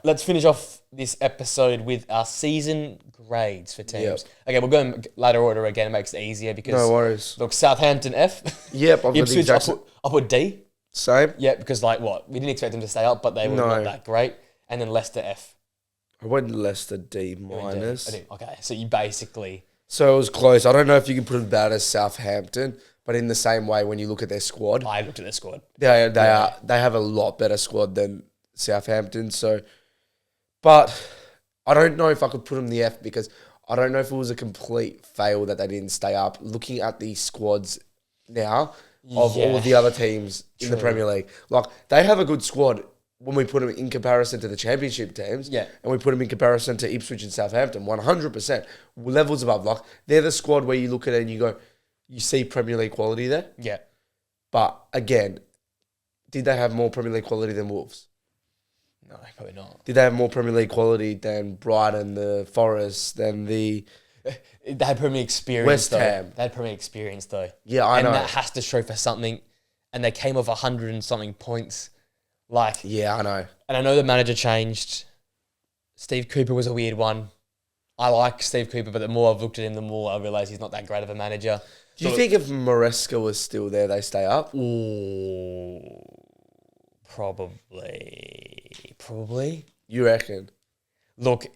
let's finish off this episode with our season grades for teams. Yep. Okay, we'll go in ladder order again. It makes it easier because No worries. look, Southampton F. Yep, I've got the Ipswich, exact I put D. same. Yeah, because like what? We didn't expect them to stay up, but they were not No. that great. And then Leicester F. I went Leicester D You went D. minus. I did. Okay, so you basically... So it was close. I don't know if you can put it bad as Southampton, but in the same way, when you look at their squad, I looked at their squad. they have a lot better squad than Southampton. So, but I don't know if I could put them the F because I don't know if it was a complete fail that they didn't stay up. Looking at the squads now of all of the other teams in the True. Premier League, like they have a good squad when we put them in comparison to the Championship teams. Yeah. And we put them in comparison to Ipswich and Southampton, 100%. Levels above. Like, they're the squad where you look at it and you go, you see Premier League quality there. Yeah. But, again, did they have more Premier League quality than Wolves? No, probably not. Did they have more Premier League quality than Brighton, the Forest, than the... They had Premier experience, West though. Ham. They had Premier experience, though. Yeah, I know. And that has to show for something. And they came off 100 and something points. Like, Yeah, I know. and I know the manager changed. Steve Cooper was a weird one. I like Steve Cooper, but the more I've looked at him, the more I realise he's not that great of a manager. Do you think if Maresca was still there, they stay up? Ooh, probably. You reckon? Look,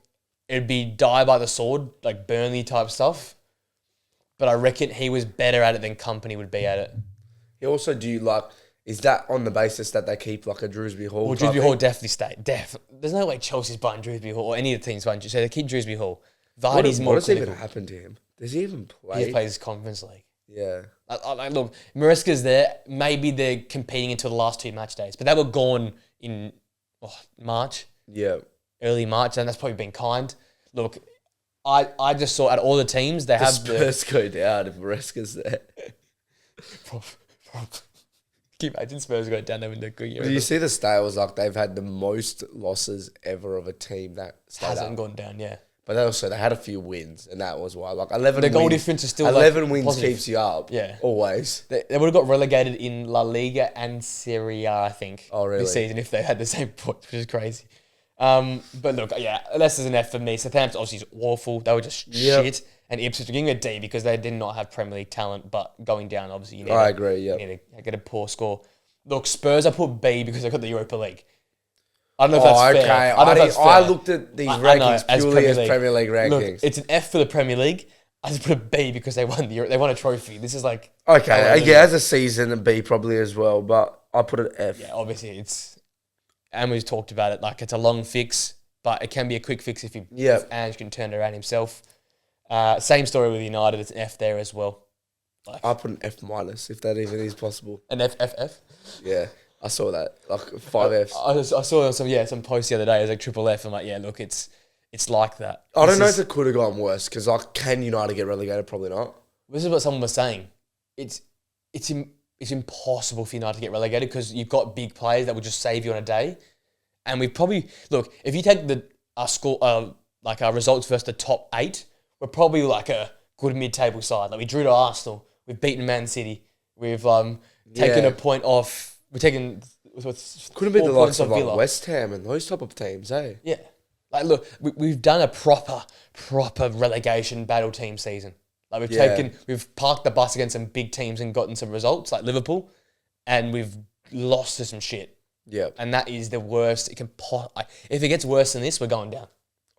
it'd be die by the sword, like Burnley type stuff. But I reckon he was better at it than Company would be at it. Also, do you like... Is that on the basis that they keep like a Drewsbury Hall? Well, type Drewsbury Hall thing? definitely stay. There's no way Chelsea's buying Drewsbury Hall or any of the teams buying. So they keep Drewsbury Hall. What Vardy's more has even clinical. happened to him? Does he even play? He just plays Conference League. Yeah. Look, Maresca's there. Maybe they're competing until the last 2 match days, but they were gone in March, Yeah. early March, and that's probably been kind. Look, I just saw at all the teams they The have Spurs go down if Maresca's there. Can you imagine Spurs go down there with the good year? Do you see the stat was like they've had the most losses ever of a team that stayed Hasn't up. gone down, yeah. But they had a few wins, and that was why. Like 11 The goal wins, difference is still 11 wins positive. keeps you up. Yeah. Always. They would have got relegated in La Liga and Serie A, I think, Oh, really? this season if they had the same points, which is crazy. But look, yeah, Leicester's an F for me. Southampton obviously is awful. They were just shit. And Ipswich are giving a D because they did not have Premier League talent, but going down, obviously, you need I agree, yeah. you need to get a poor score. Look, Spurs, I put B because they got the Europa League. I don't know if that's fair. I don't know if that's fair. I looked at these I know, rankings purely as Premier League rankings. Look, it's an F for the Premier League. I just put a B because they won they won a trophy. This is like Okay, yeah, as a season, a B probably as well, but I put it F. yeah, obviously it's, and we've talked about it. Like it's a long fix, but it can be a quick fix if Ange can turn it around himself. Same story with United. It's an F there as well. I put an F minus if that even is possible. An F. Yeah, I saw that like 5 Fs. I saw some posts the other day. It was like triple F. I'm like, yeah, look, it's like that. I don't know if it could have gone worse because like, can United get relegated? Probably not. This is what someone was saying. It's impossible for United to get relegated because you've got big players that will just save you on a day. And we probably look if you take our results versus the top 8, we're probably like a good mid-table side. Like we drew to Arsenal, we've beaten Man City, we've taken a point off. We're taking Could have been the 4 likes points of off like Villa. West Ham and those type of teams, eh? Yeah, like look, we've done a proper relegation battle team season. Like we've parked the bus against some big teams and gotten some results, like Liverpool, and we've lost to some shit. Yeah. And that is the worst. If it gets worse than this, we're going down.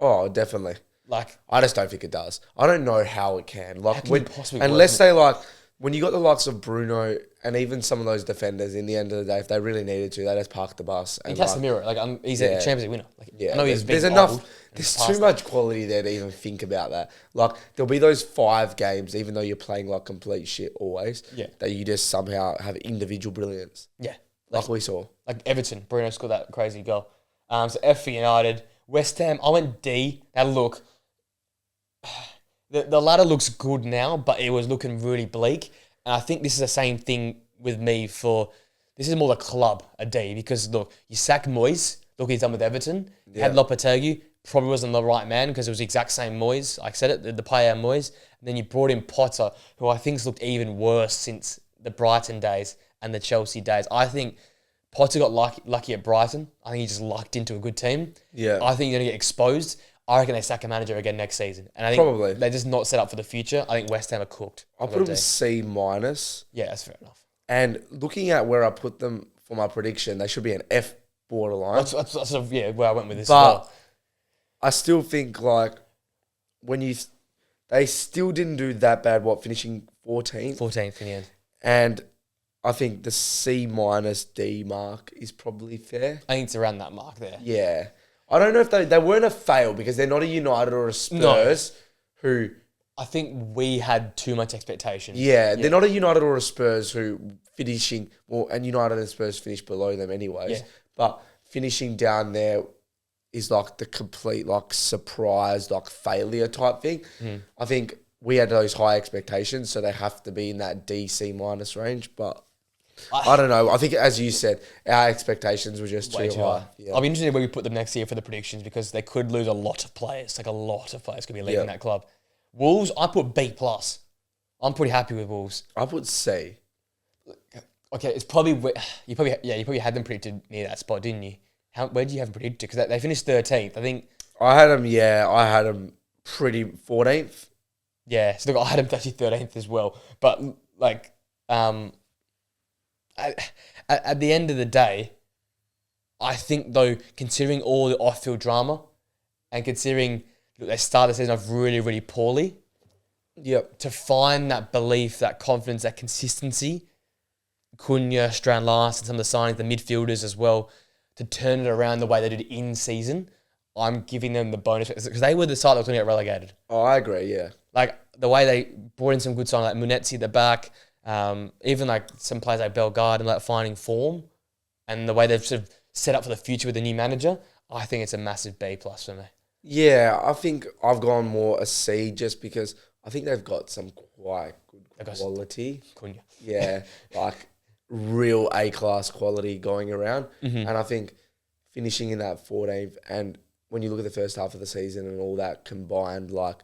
Oh, definitely. Like I just don't think it does. I don't know how it can. Like, can you possibly unless work they like, when you got the likes of Bruno and even some of those defenders, in the end of the day, if they really needed to, they just park the bus. And Casemiro, he's a Champions League winner. Like, yeah, I know he's there's been enough. old There's and too past much quality there to even think about that. Like there'll be those 5 games, even though you're playing like complete shit always. Yeah. That you just somehow have individual brilliance, Yeah, like we saw. like Everton. Bruno scored that crazy goal. So F for United. West Ham, I went D. Now look, the ladder looks good now, but it was looking really bleak. And I think this is the same thing with me this is more the club, a D, because look, you sack Moyes, look what he's done with Everton. You had Lopetegui, probably wasn't the right man because it was the exact same Moyes. Like I said it, the player Moyes. And then you brought in Potter, who I think's looked even worse since the Brighton days and the Chelsea days. I think Potter got lucky at Brighton. I think he just lucked into a good team. Yeah. I think you're going to get exposed. I reckon they sack a manager again next season. And I think Probably. they're just not set up for the future. I think West Ham are cooked. I'll put them C minus. Yeah, that's fair enough. And looking at where I put them for my prediction, they should be an F borderline. That's sort of, where I went with this But as well. I still think like they still didn't do that bad. Finishing 14th, 14th in the end. and I think the C minus D mark is probably fair. I think it's around that mark there. Yeah, I don't know if they weren't a fail because they're not a United or a Spurs who. I think we had too much expectation. Yeah, they're not a United or a Spurs who finishing and United and Spurs finish below them anyways. Yeah. But finishing down there is like the complete like surprise, like failure type thing. I think we had those high expectations, so they have to be in that DC minus range. But I don't know. I think as you said, our expectations were just Way too too high. high. Yeah. I'll be interested where we put them next year for the predictions because they could lose a lot of players. Like a lot of players could be leaving that club. Wolves, I put B plus. I'm pretty happy with Wolves. I put C. Okay, it's probably you probably had them predicted near that spot, didn't you? Where do you have them predicted? Because they finished 13th. I think. I had them pretty 14th. Yeah, so look, I had them actually 13th as well. But like, at the end of the day, I think though, considering all the off-field drama, and considering they started the season off really, really poorly, to find that belief, that confidence, that consistency, Cunha, Strand Larsen, some of the signings, the midfielders as well, to turn it around the way they did in season, I'm giving them the bonus because they were the side that was going to get relegated. Oh, I agree. Yeah. Like the way they brought in some good signings like Munetzi at the back, even like some players like Bellegarde and like finding form, and the way they've sort of set up for the future with the new manager, I think it's a massive B plus for me. Yeah, I think I've gone more a C just because I think they've got some quite good quality. Cunha. Yeah, like real A-class quality going around. And I think finishing in that 14th, and when you look at the first half of the season and all that combined, like,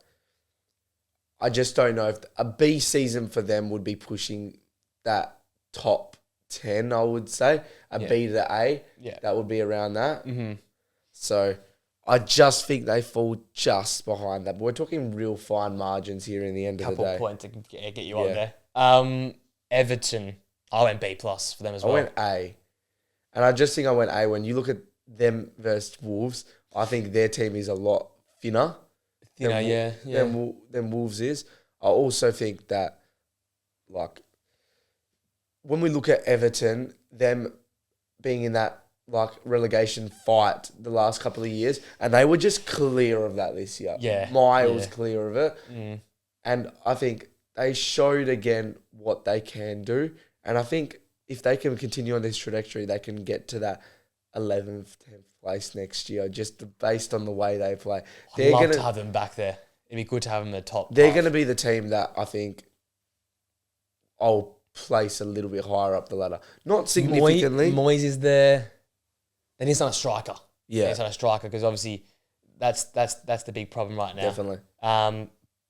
I just don't know if a B season for them would be pushing that top 10, I would say. B to A, that would be around that. So I just think they fall just behind that. But we're talking real fine margins here in the end of the day. Couple points to get you on there. Everton, I went B plus for them as well. I went A. And I just think I went A. When you look at them versus Wolves, I think their team is a lot thinner. Than Wolves is. I also think that, like, when we look at Everton, them being in that like relegation fight the last couple of years, and they were just clear of that this year. Miles clear of it. And I think they showed again what they can do. And I think if they can continue on this trajectory, they can get to that 11th, 10th place next year, just based on the way they play. I'd love to have them back there. It'd be good to have them in the top. They're going to be the team that I think I'll place a little bit higher up the ladder. Not significantly. Moyes is there. They need a striker. Yeah. They need a striker because obviously that's the big problem right now. Definitely.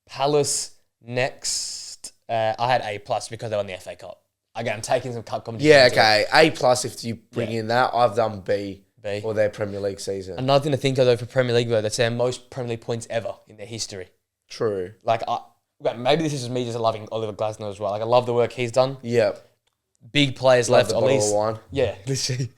Palace next. I had A plus because they won the FA Cup. Again, I'm taking some cup competition. Yeah, okay. A plus if you bring in that. I've done B for their Premier League season. Another thing to think of though for Premier League though, that's their most Premier League points ever in their history. True. Like maybe this is just me just loving Oliver Glasner as well. Like I love the work he's done. Yeah. Big players left. At least one. Yeah, literally.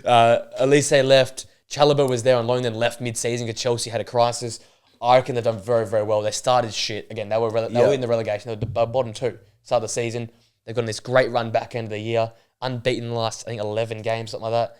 Elise left. Chalobah was there on loan, then left mid-season because Chelsea had a crisis. I reckon they've done very, very well. They started shit. Again, they were in the relegation. They were the bottom two. Start of the season. They've got this great run back end of the year. Unbeaten in the last, I think, 11 games, something like that.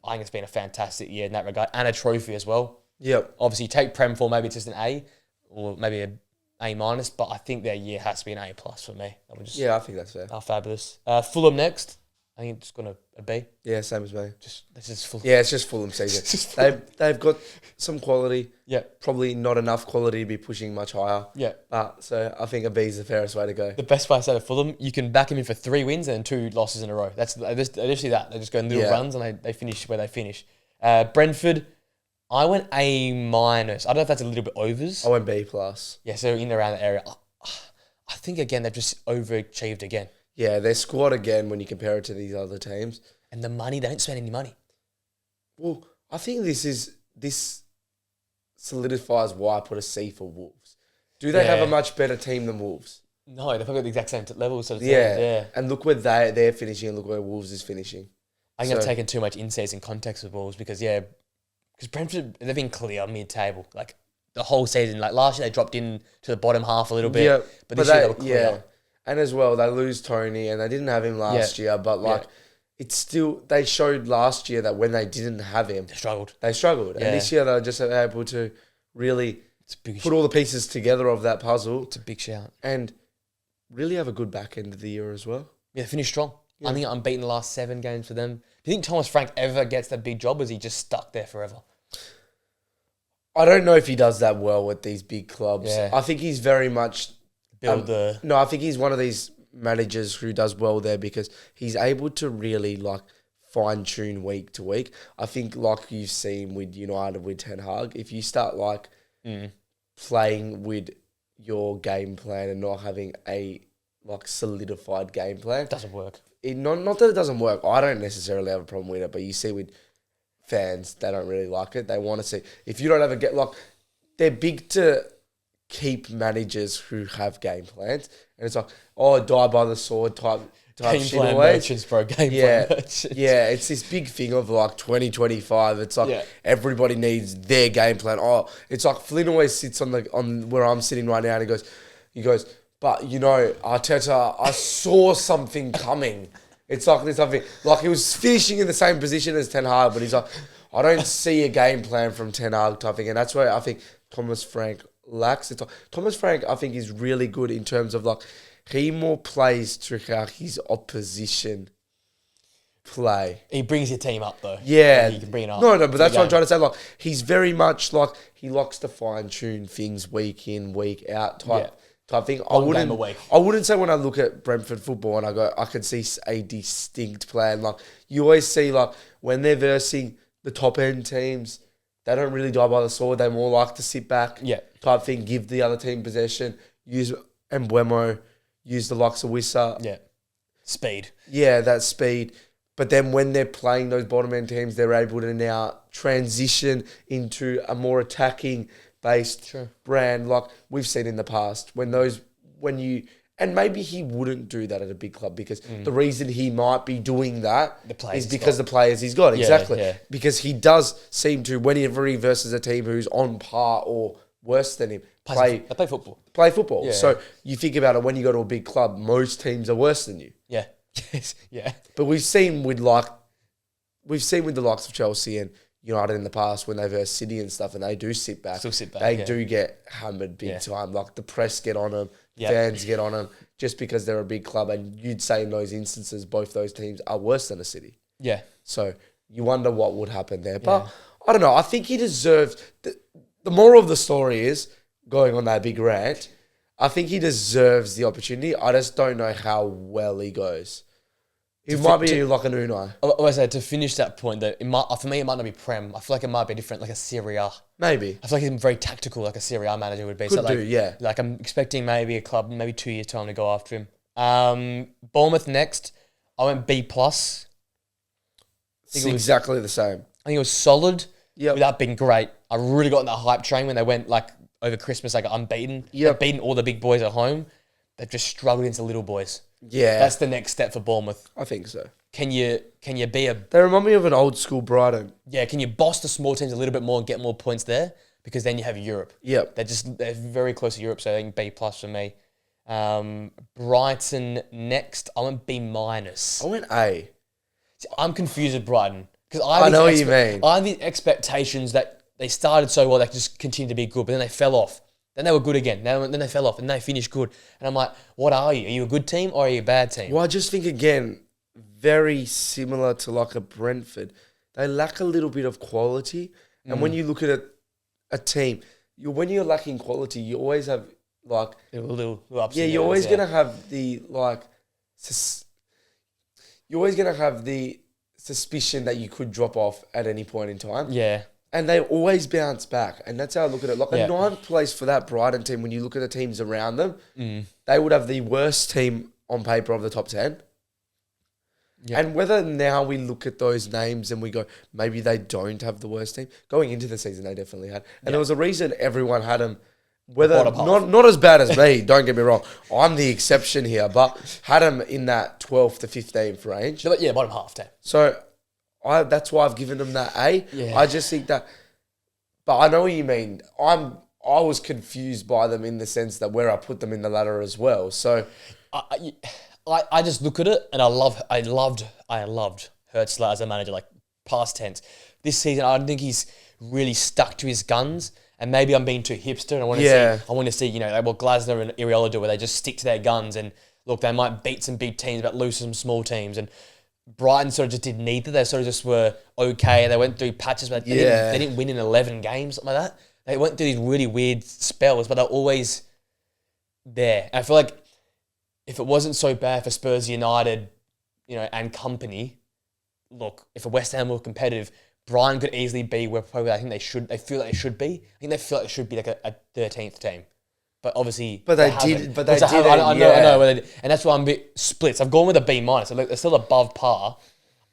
I think it's been a fantastic year in that regard. And a trophy as well. Yep. Obviously, you take Prem for maybe it's just an A or maybe a A minus, but I think their year has to be an A plus for me. I think that's fair. Oh, fabulous. Fulham next. I think it's got a B. Yeah, same as me. This is Fulham. Yeah, it's just Fulham season. They've got some quality. Yeah. Probably not enough quality to be pushing much higher. Yeah. So I think a B is the fairest way to go. The best way I say to Fulham, you can back them in for 3 wins and 2 losses in a row. They just see that. They just go in little runs and they finish where they finish. Brentford, I went A minus. I don't know if that's a little bit overs. I went B plus. Yeah, so in around that area. I think again they've just overachieved again. Yeah, their squad again when you compare it to these other teams. And the money, they don't spend any money. Well, I think this solidifies why I put a C for Wolves. Do they have Yeah. a much better team than Wolves? No, they've probably got the exact same level. So Yeah. And look where they're finishing and look where Wolves is finishing. I think I've So- taken too much in-season context with Wolves because Brentford, they've been clear mid-table. Like, the whole season. Like, last year they dropped in to the bottom half a little bit. Yeah, But this year they were clear. Yeah. And as well, they lose Tony and they didn't have him last year, but like it's still they showed last year that when they didn't have him, They struggled. they struggled. Yeah. And this year they're just able to really It's a big put all the pieces together of that puzzle It's a big shout. and really have a good back end of the year as well. Yeah, they finished strong. Yeah. I think unbeaten the last 7 games for them. Do you think Thomas Frank ever gets that big job, or is he just stuck there forever? I don't know if he does that well with these big clubs. Yeah. I think he's very much Build the... No, I think he's one of these managers who does well there because he's able to really like fine tune week to week. I think like you've seen with United with Ten Hag, if you start like playing with your game plan and not having a like solidified game plan, doesn't work. not that it doesn't work. I don't necessarily have a problem with it, but you see with fans, they don't really like it. They want to see if you don't ever get like they're big to keep managers who have game plans, and it's like die by the sword type Game shit plan always. merchants, bro. Game Yeah, plan merchants. yeah, it's this big thing of like 2025. It's like Yeah. everybody needs their game plan. It's like Flynn always sits on where I'm sitting right now, and he goes, but you know, Arteta, I saw something coming. It's like there's something like he was finishing in the same position as Ten Hag, but he's like, I don't see a game plan from Ten Hag type thing, and that's where I think Thomas Frank lacks. It's like, Thomas Frank, I think, is really good in terms of like he more plays to how his opposition play. He brings your team up, though. Yeah. He can bring it up. No, but for that's the what I'm game. trying to say. Like, he's very much like, he likes to fine tune things week in, week out type thing. One game a week. I wouldn't say when I look at Brentford football and I can see a distinct plan. Like, you always see, like, when they're versing the top end teams, they don't really die by the sword. They more like to sit back type thing, give the other team possession, use Mbeumo, use the likes of Wissa. Yeah. Speed. Yeah, that speed. But then when they're playing those bottom end teams, they're able to now transition into a more attacking based brand like we've seen in the past. And maybe he wouldn't do that at a big club because the reason he might be doing that is because the players he's got. Exactly. Yeah. Because he does seem to, whenever he versus a team who's on par or worse than him, They play football. play football. Yeah. So you think about it, when you go to a big club, most teams are worse than you. Yeah. Yeah. But we've seen with the likes of Chelsea and United in the past when they verse City and stuff, and they do sit back. Still sit back, They yeah. do get hammered big time. Like the press get on them, Yeah. fans get on them, just because they're a big club. And you'd say in those instances, both those teams are worse than a City. Yeah. So you wonder what would happen there. But I don't know. I think he deserves. The moral of the story is, going on that big rant, I think he deserves the opportunity. I just don't know how well he goes. He might be like an Unai. I said to finish that point, though, for me, it might not be Prem. I feel like it might be different, like a Serie A. Maybe. I feel like he's very tactical, like a Serie A manager would be. Could so like, do, yeah. Like I'm expecting maybe a club, maybe 2 years time to go after him. Bournemouth next. I went B plus. It's exactly the same. I think it was solid. Yep. Without being great. I really got in that hype train when they went like over Christmas, like unbeaten. Yep. They've beaten all the big boys at home. They've just struggled against the little boys. Yeah. That's the next step for Bournemouth. I think so. Can you be a They remind me of an old school Brighton. can you boss the small teams a little bit more and get more points there? Because then you have Europe. Yep. They're very close to Europe, so I think B plus for me. Brighton next. I went B minus. I went A. See, I'm confused with Brighton because I know what you mean. I have the expectations that they started so well they could just continue to be good, but then they fell off. Then they were good again. Then they fell off, and they finished good. And I'm like, what are you? Are you a good team or are you a bad team? Well, I just think, again, very similar to like a Brentford. They lack a little bit of quality. And when you look at a team, when you're lacking quality, you always have like... A little ups Yeah, and you're downs, always going to have the like... You're always going to have the suspicion that you could drop off at any point in time. Yeah. And they always bounce back. And that's how I look at it. Like a ninth place for that Brighton team, when you look at the teams around them, they would have the worst team on paper of the top 10. Yeah. And whether now we look at those names and we go, maybe they don't have the worst team. Going into the season, they definitely had. And there was a reason everyone had them, whether Bottom half. not as bad as me, don't get me wrong. I'm the exception here, but had them in that 12th to 15th range. Yeah, bottom half team. So that's why I've given them that A. Yeah. I just think that, but I know what you mean. I was confused by them in the sense that where I put them in the ladder as well. So I just look at it and I loved Hertzler as a manager, like past tense. This season, I don't think he's really stuck to his guns. And maybe I'm being too hipster, and I want to see, like what Glasner and Iriola do, where they just stick to their guns. And look, they might beat some big teams, but lose some small teams. And Brighton sort of just did neither. They sort of just were okay. They went through patches, but they didn't win in 11 games, something like that. They went through these really weird spells, but they're always there. And I feel like if it wasn't so bad for Spurs United, and company, look, if West Ham were competitive, Brighton could easily be where probably I think they should. They feel like they should be. I think they feel like they should be like a 13th team. But obviously, they haven't. did. I know, and that's why I'm a bit split. So I've gone with a B minus. So they're still above par.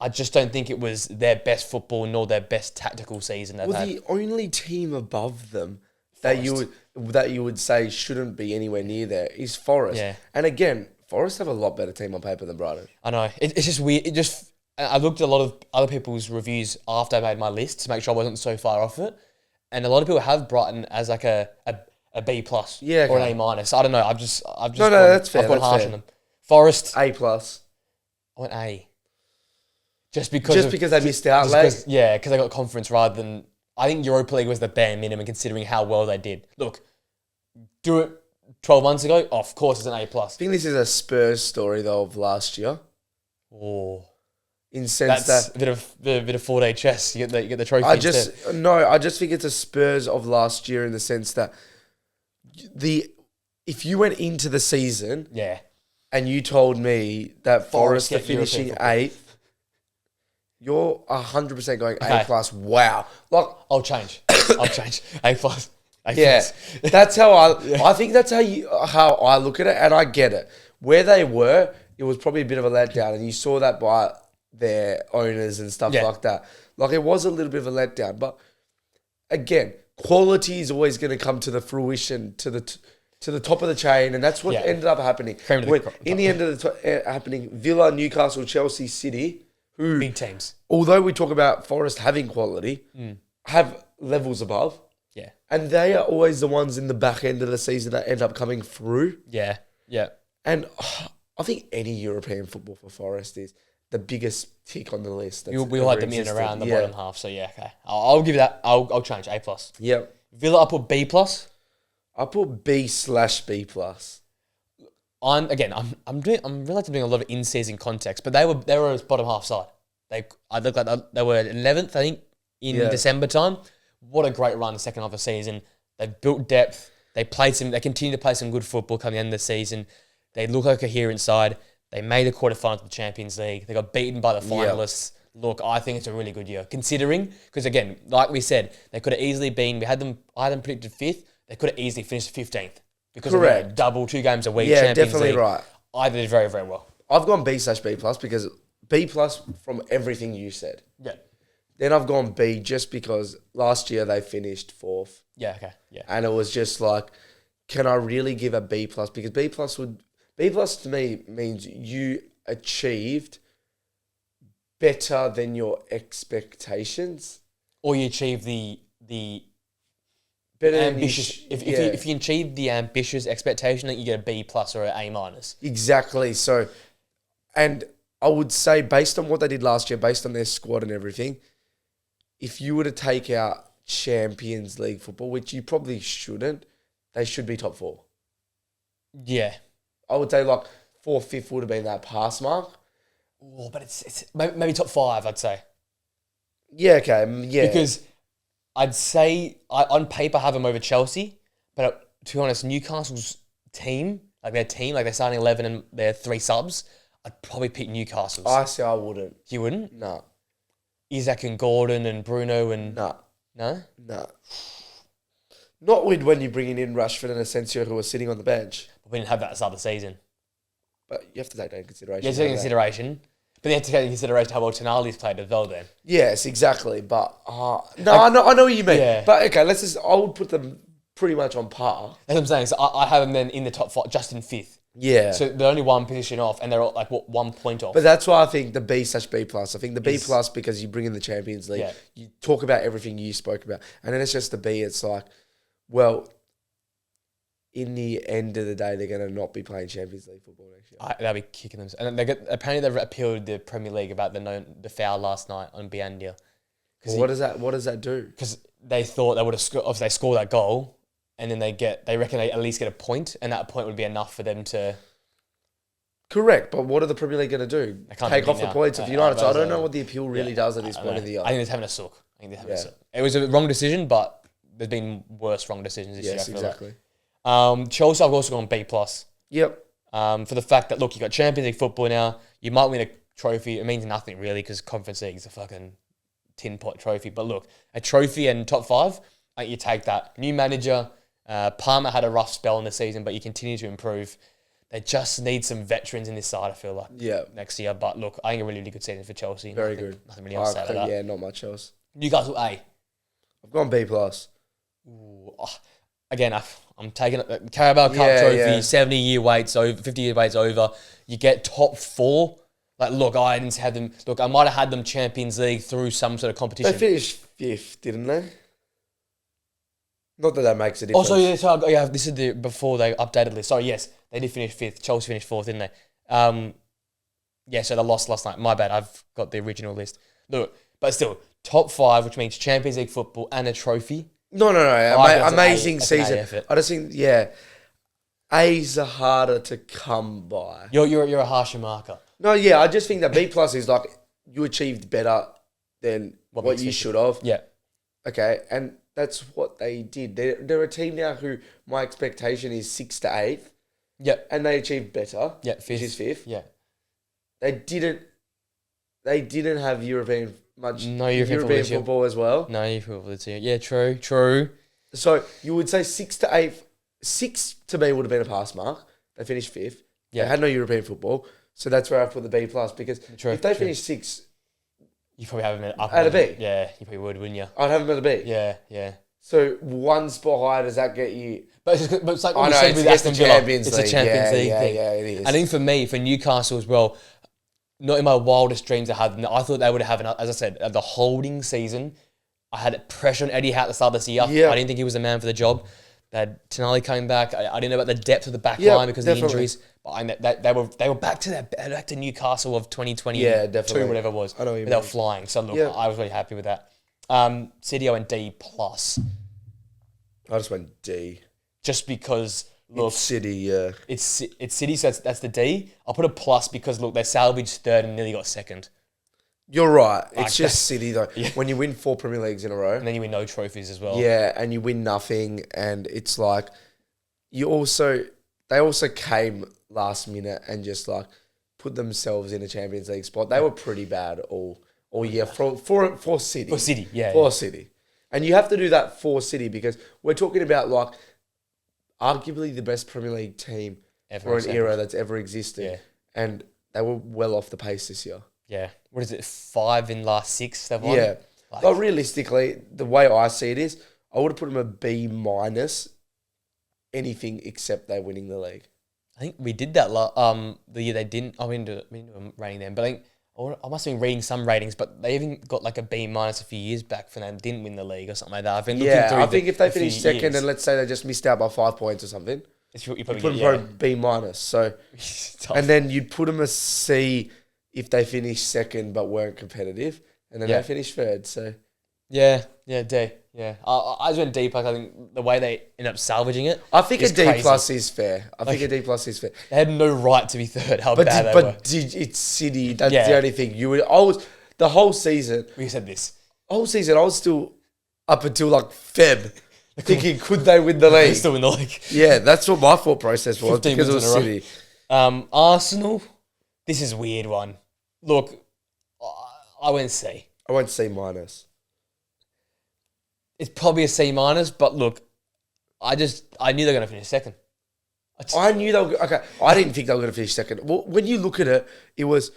I just don't think it was their best football nor their best tactical season they've had. The only team above them that you would say shouldn't be anywhere near there is Forest. Yeah. And again, Forest have a lot better team on paper than Brighton. I know. It's just weird. I looked at a lot of other people's reviews after I made my list to make sure I wasn't so far off it. And a lot of people have Brighton as like a B plus or an A minus. I don't know. I've just that's fair. I've gone harsh on them. Forest, A plus. I went A. Just because they missed out late. Because they got conference rather than. I think Europa League was the bare minimum considering how well they did. Look, do it 12 months ago. Oh, of course, it's an A plus. I think this is a Spurs story though of last year. Oh. In sense That's that a bit of 4-day chess. You get the trophy. I just think it's a Spurs of last year in the sense that if you went into the season and you told me that Forest are finishing 8th, you're 100% going A plus. Wow, like I'll change. A plus. That's how I think that's how I look at it, and I get it. Where they were, it was probably a bit of a letdown, and you saw that by their owners and stuff like that. Like it was a little bit of a letdown, but again, quality is always going to come to the fruition, to the top of the chain, and that's what ended up happening. In the end of happening, Villa, Newcastle, Chelsea, City, who big teams. Although we talk about Forest having quality, have levels above. Yeah, and they are always the ones in the back end of the season that end up coming through. Yeah. And I think any European football for Forest is the biggest tick on the list. We'll have them in and around the bottom half. So okay, I'll give that. I'll change A plus. Yeah. Villa, I put B plus. I put B/B plus. I'm realizing doing a lot of in-season context, but they were a bottom half side. I look like they were 11th, I think, in December time. What a great run the second half of the season. They've built depth. They continue to play some good football coming the end of the season. They look like a coherent side. They made the quarterfinals of the Champions League. They got beaten by the finalists. Look, I think it's a really good year. Considering, because again, like we said, they could have easily been, I had them predicted 5th. They could have easily finished 15th. Because of double 2 games a week, Champions definitely League. Right. I did very, very well. I've gone B/B plus because B plus from everything you said. Yeah. Then I've gone B just because last year they finished 4th. Yeah, okay. Yeah. And it was just like, can I really give a B plus? Because B plus to me means you achieved better than your expectations. Or you achieve the better ambitious. If you achieve the ambitious expectation, then you get a B plus or an A minus. Exactly. So, and I would say based on what they did last year, based on their squad and everything, if you were to take out Champions League football, which you probably shouldn't, they should be top 4. Yeah. I would say like 4th, 5th would have been that pass mark. Oh, but it's maybe top 5, I'd say. Yeah, okay. Yeah. Because I'd say on paper have them over Chelsea, but to be honest, Newcastle's team, like they're starting 11 and they're 3 subs, I'd probably pick Newcastle's. I say I wouldn't. You wouldn't? No. Isaac and Gordon and Bruno and... No. No? No. Not when you're bringing in Rashford and Asensio who are sitting on the bench. We didn't have that at the start of the season. But you have to take that into consideration. Yeah, take into consideration. But they have to take into consideration how well Tonali's played as well then. Yes, exactly. But no, I know what you mean. Yeah. But okay, I would put them pretty much on par. That's what I'm saying. So I have them then in the top 5, just in 5th. Yeah. So they're only one position off, and they're like, 1 point off. But that's why I think the B/B plus. I think the B plus because you bring in the Champions League. Yeah. You talk about everything you spoke about. And then it's just the B. It's like, well, in the end of the day, they're going to not be playing Champions League football next year. They'll be kicking them. And apparently they've appealed the Premier League about the foul last night on Biandia. Well, what does that do? Because they thought they would have if they score that goal, and then they reckon they at least get a point, and that point would be enough for them to. Correct, but what are the Premier League going to do? Take off the points of United. So I don't know what the appeal really does at this point of the year. I think they're having a sook. It was a wrong decision, but there's been worse wrong decisions this year. Yes, exactly. Chelsea, I've also gone B plus. Yep. For the fact that look, you got Champions League football now. You might win a trophy. It means nothing really because Conference League is a fucking tin pot trophy. But look, a trophy and top 5, you take that. New manager. Palmer had a rough spell in the season, but you continue to improve. They just need some veterans in this side, I feel like, next year. But look, I think a really, really good season for Chelsea. Very good. Nothing really else to say about that. Yeah, not much else. Newcastle A. I've gone B plus. Again, I'm taking the Carabao Cup trophy, 70-year waits over, 50-year waits over. You get top 4. Like, look, I didn't have them. Look, I might have had them Champions League through some sort of competition. They finished 5th, didn't they? Not that makes a difference. Also, this is before they updated list. Sorry, yes, they did finish 5th. Chelsea finished 4th, didn't they? So they lost last night. My bad. I've got the original list. Look, but still, top 5, which means Champions League football and a trophy. No. Amazing season. I just think, A's are harder to come by. You're a harsher marker. No, I just think that B plus is like you achieved better than what you should have. Yeah. Okay, and that's what they did. They're a team now who my expectation is 6th to 8th. Yep. And they achieved better. Yeah, 5th. Which is 5th. Yeah. They didn't have European football as well. No European football. Yeah, true. So you would say 6th to 8th. 6 to me would have been a pass mark. They finished 5th. Yeah. They had no European football. So that's where I put the B plus because if they finished 6th, you probably have them up at a B. Yeah, you probably would, wouldn't you? I'd have them at a B. Yeah. So one spot higher, does that get you? But it's like I know, it's the Champions League. It's a Champions League thing. Yeah, it is. I think for me, for Newcastle as well, not in my wildest dreams I had them. I thought they would have, as I said, the holding season. I had pressure on Eddie Howe at the start of the year. Yeah. I didn't think he was the man for the job. That Tonali came back. I didn't know about the depth of the back line because of the injuries. But they were back to Newcastle of 2022, whatever it was. I know what you they were mean. flying. So look, I was really happy with that. City and D plus. I just went D. Just because look, it's City, yeah. It's City, so that's the D. I'll put a plus because look, they salvaged 3rd and nearly got 2nd. You're right. It's just City though. Yeah. When you win 4 Premier Leagues in a row, and then you win no trophies as well. Yeah, and you win nothing, and it's like they also came last minute and just like put themselves in a Champions League spot. They were pretty bad all year for City. For City, yeah. For City. And you have to do that for City because we're talking about like arguably the best Premier League team for an era that's ever existed. Yeah. And they were well off the pace this year. Yeah. What is it? 5 in last 6 they've won? Yeah. But realistically, the way I see it is, I would have put them a B minus anything except they're winning the league. I think we did that the year they didn't. We didn't do a rating them, but I must have been reading some ratings, but they even got like a B minus a few years back for them didn't win the league or something like that. I've been looking through I think if they finish second and let's say they just missed out by 5 points or something, you put them for a B minus. So, and then you'd put them a C if they finished second but weren't competitive, and then they finished 3rd. So, D. Yeah, I just went D plus. I think the way they end up salvaging it, I think a D plus is fair. They had no right to be 3rd. It's City. That's the only thing. The whole season. We said this. Whole season, I was still up until like Feb, thinking could they win the league? Still win the league. Yeah, that's what my thought process was because it was City. Arsenal. This is a weird one. Look, I went C. I went C minus. It's probably a C minus, but look, I knew they were going to finish second. I knew they were okay. I didn't think they were going to finish second. Well, when you look at it, it was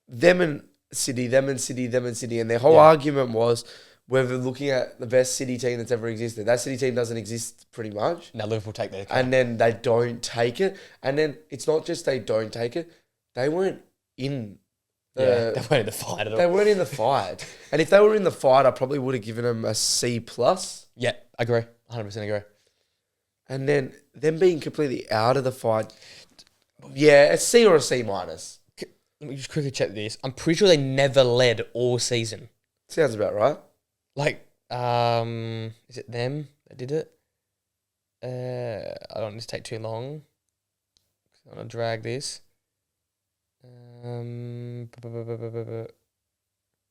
them and City, them and City, them and City, and their whole Yeah. argument was whether looking at the best City team that's ever existed. That City team doesn't exist pretty much. Now Liverpool take their And then they don't take it. And then it's not just they don't take it, they weren't in yeah, they weren't in the fight at all. they weren't in the fight. And if they were in the fight, I probably would have given them a C plus. Yeah, I agree. 100% agree. And then them being completely out of the fight, yeah, a C or a C minus. Let me just quickly check this. I'm pretty sure they never led all season. Sounds about right. Like, is it them that did it? I don't want this to take too long. I'm gonna drag this.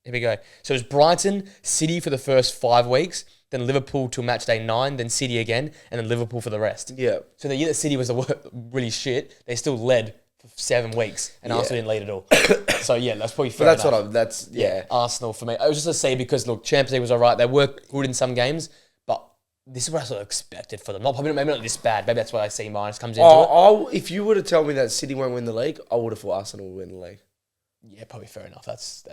Here we go. So it was Brighton, City for the first 5 weeks, then Liverpool till match day 9, then City again, and then Liverpool for the rest. Yeah. So the year that City was really shit, they still led for 7 weeks, and Yeah. Arsenal didn't lead at all. So yeah, that's probably But fair that's enough. that's, yeah. Arsenal for me. I was just to say because look, Champions League was alright. They were good in some games, but this is what I sort of expected for them. Maybe not this bad. Maybe that's why I see minus comes into it. If you were to tell me that City won't win the league, I would have thought Arsenal would win the league. Yeah, probably fair enough. That's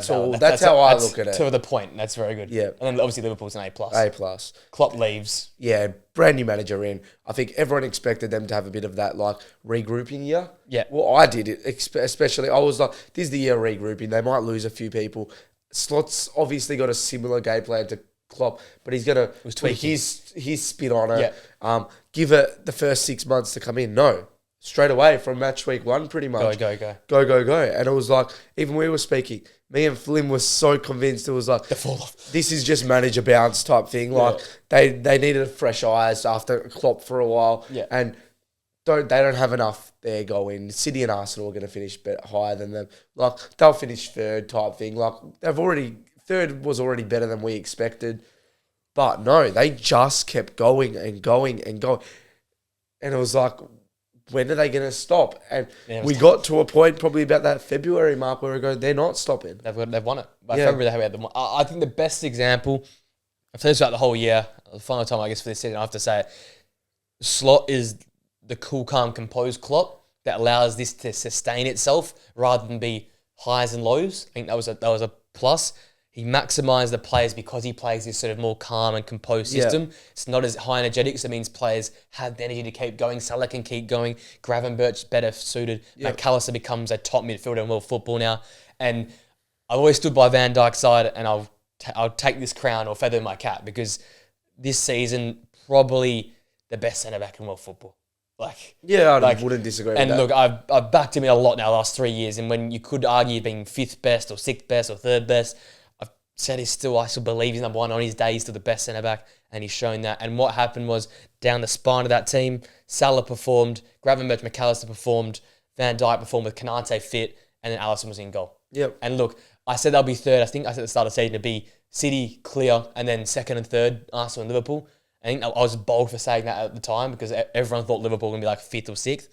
all. valid- That's how I look at it. To the point. That's very good. Yeah. And then obviously Liverpool's an A plus. A plus. Klopp leaves. Yeah, brand new manager in. I think everyone expected them to have a bit of that like regrouping year. Yeah. Well, I did it, especially. I was like, this is the year of regrouping. They might lose a few people. Slot's obviously got a similar game plan to Klopp, but he's going to put tweaking. his spin on it. Yeah. Give it the first 6 months to come in. No. Straight away from match week 1, pretty much. Go. Go. And it was like, even we were speaking, me and Flynn was so convinced it was like, The fall off. this is just manager bounce type thing. Like they needed fresh eyes after Klopp for a while. Yeah. And they don't have enough there going. City and Arsenal are going to finish higher than them. Like they'll finish third type thing. Like third was already better than we expected. But no, they just kept going and going and going. And it was like, when are they going to stop? And Yeah, it was we got to a point probably about that February mark where we go, they're not stopping. They've won it. By Yeah. February, they had them. I think the best example, I've said this throughout the whole year, the final time I guess for this season, I have to say it, Slot is the cool, calm, composed Klopp that allows this to sustain itself rather than be highs and lows. I think that was a plus. He maximised the players because he plays this sort of more calm and composed Yeah. system. It's not as high energetic, so it means players have the energy to keep going. Salah can keep going. Gravenberch better suited. Yeah. McAllister becomes a top midfielder in world football now. And I've always stood by Van Dijk's side, and I'll take this crown or feather in my cap because this season probably the best centre back in world football. Yeah, I Like, wouldn't disagree And with that. look, I've backed him in a lot now the last 3 years, and when you could argue being 5th best or 6th best or 3rd best, I've said I still believe he's number one. On his day, he's still the best centre back, and he's shown that. And what happened was down the spine of that team, Salah performed, Gravenberch, McAllister performed, Van Dijk performed with Kanate fit, and then Alisson was in goal. Yep. And look, I said they'll be third. I think I said at the start of the season to be City clear, and then second and third, Arsenal and Liverpool. I think I was bold for saying that at the time because everyone thought Liverpool were going to be like 5th or 6th.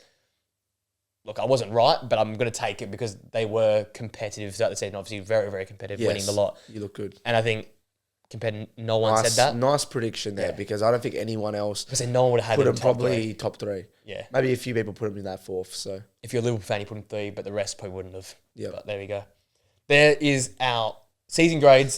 Look, I wasn't right, but I'm going to take it because they were competitive throughout the season. Obviously, very, very competitive, winning the lot. You look good. And I think no one Nice, said that. nice prediction there because I don't think anyone else Because no one would have had put them him top probably three. top 3. Yeah. Maybe a few people put him in that 4th. So If you're a Liverpool fan, you put in 3, but the rest probably wouldn't have. Yeah. But there we go. There is our season grades